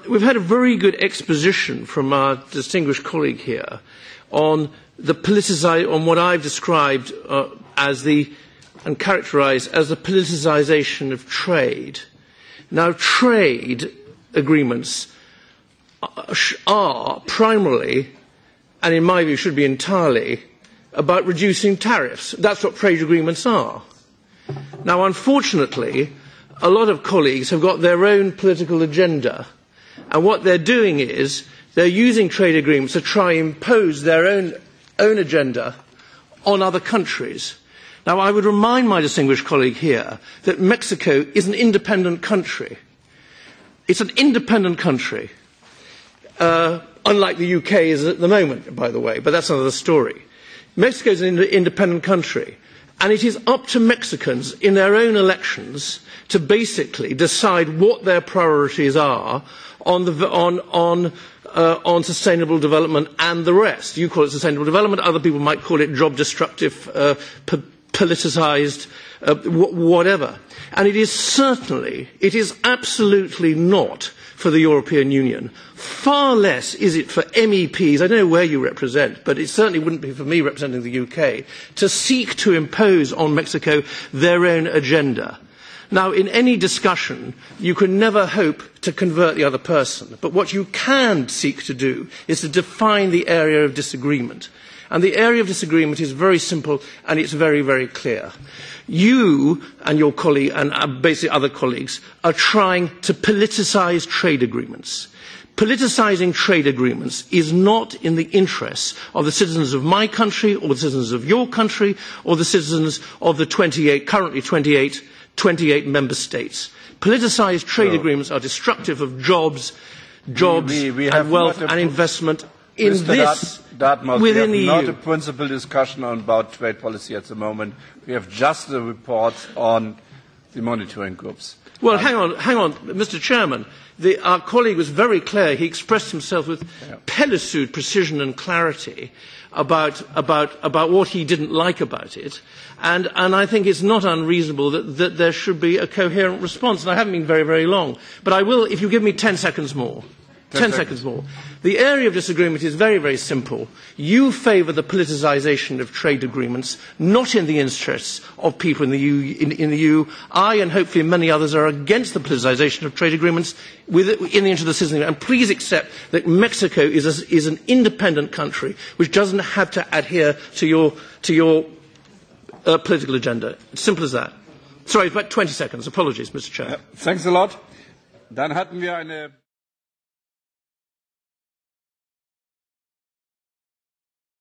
We've had a very good exposition from our distinguished colleague here on what I've described and characterised as the politicisation of trade. Now, trade agreements are primarily, and in my view should be entirely, about reducing tariffs. That's what trade agreements are. Now, unfortunately, a lot of colleagues have got their own political agenda, and what they're doing is they're using trade agreements to try and impose their own agenda on other countries. Now, I would remind my distinguished colleague here that Mexico is an independent country. It's an independent country, unlike the UK is at the moment, by the way, but that's another story. Mexico is an independent country, and it is up to Mexicans in their own elections to basically decide what their priorities are on sustainable development and the rest. You call it sustainable development, other people might call it job destructive, politicised, whatever. And it is absolutely not for the European Union. Far less is it for MEPs, I don't know where you represent, but it certainly wouldn't be for me representing the UK, to seek to impose on Mexico their own agenda. Now, in any discussion, you can never hope to convert the other person, but what you can seek to do is to define the area of disagreement. And the area of disagreement is very simple and it's very, very clear. You and your colleague and basically other colleagues are trying to politicise trade agreements. Politicising trade agreements is not in the interests of the citizens of my country or the citizens of your country or the citizens of the currently 28 member states. Politicised trade agreements are destructive of jobs and wealth and investment in this Dartmouth, within we the have EU. not a principal discussion about trade policy at the moment. We have just a report on the monitoring groups. Well, hang on, Mr. Chairman. Our colleague was very clear. He expressed himself with pellucid precision and clarity about what he didn't like about it. And I think it's not unreasonable that there should be a coherent response. And I haven't been very, very long. But I will, if you give me 10 seconds more. 10 seconds more. The area of disagreement is very, very simple. You favour the politicisation of trade agreements, not in the interests of people in the EU. I and hopefully many others are against the politicisation of trade agreements in the interest of the citizens. And please accept that Mexico is an independent country which doesn't have to adhere to your political agenda. It's simple as that. Sorry, about 20 seconds. Apologies, Mr. Chair. Thanks a lot. Dann hatten wir eine